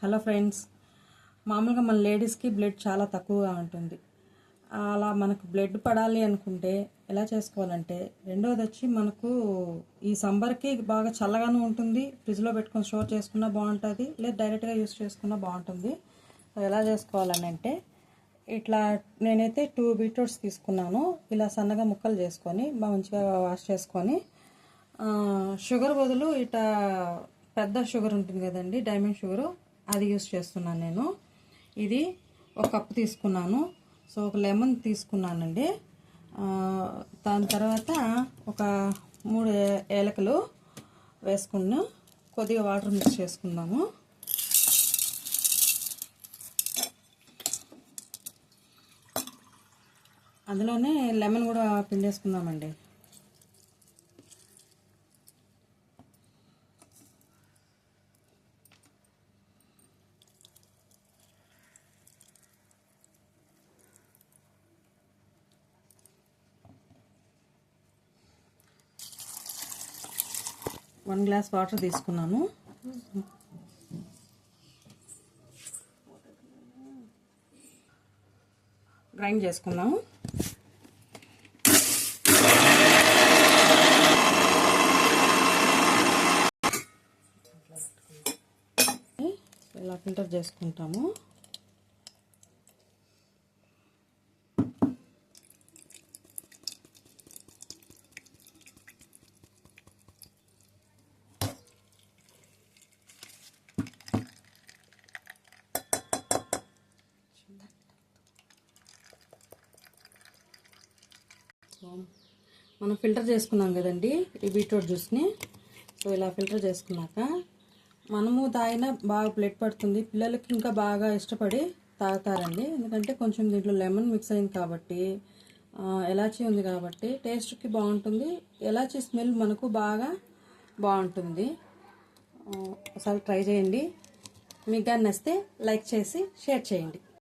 Hello friends, మామూలుగా మన లేడీస్కి బ్లడ్ చాలా తక్కువగా ఉంటుంది. అలా మనకు బ్లడ్ పడాలి అనుకుంటే ఎలా చేసుకోవాలంటే, రెండోది వచ్చి మనకు ఈ సమ్మర్కి బాగా చల్లగానే ఉంటుంది. ఫ్రిడ్జ్లో పెట్టుకొని స్టోర్ చేసుకున్నా బాగుంటుంది, లేదా డైరెక్ట్గా యూస్ చేసుకున్నా బాగుంటుంది. ఎలా చేసుకోవాలని అంటే, ఇట్లా నేనైతే 2 బీట్రూట్స్ తీసుకున్నాను. ఇలా సన్నగా ముక్కలు చేసుకొని మంచిగా వాష్ చేసుకొని, షుగర్ బదులు ఇట్లా పెద్ద షుగర్ ఉంటుంది కదండి, డైమండ్ షుగరు, అది యూస్ చేస్తున్నాను నేను. ఇది ఒక కప్పు తీసుకున్నాను. సో ఒక లెమన్ తీసుకున్నానండి. దాని తర్వాత ఒక 3 ఏలకలు వేసుకున్నాను. కొద్దిగా వాటర్ మిక్స్ చేసుకుందాము. అందులోనే లెమన్ కూడా పిండేసుకుందామండి. వన్ గ్లాస్ వాటర్ తీసుకున్నాను. గ్రైండ్ చేసుకున్నాము. ఇలా ఫిల్టర్ చేసుకుంటాము. మనం ఫిల్టర్ చేసుకున్నాం కదండి ఈ బీట్రూట్ జ్యూస్ని. సో ఇలా ఫిల్టర్ చేసుకున్నాక మనము తాగినా బాగా బ్లడ్ పడుతుంది. పిల్లలకి ఇంకా బాగా ఇష్టపడి తాగుతారండి, ఎందుకంటే కొంచెం దీంట్లో లెమన్ మిక్స్ అయింది కాబట్టి, ఎలాచీ ఉంది కాబట్టి టేస్ట్కి బాగుంటుంది. ఎలాచీ స్మెల్ మనకు బాగా బాగుంటుంది. ఒకసారి ట్రై చేయండి. మీకు కానీ నచ్చితే లైక్ చేసి షేర్ చేయండి.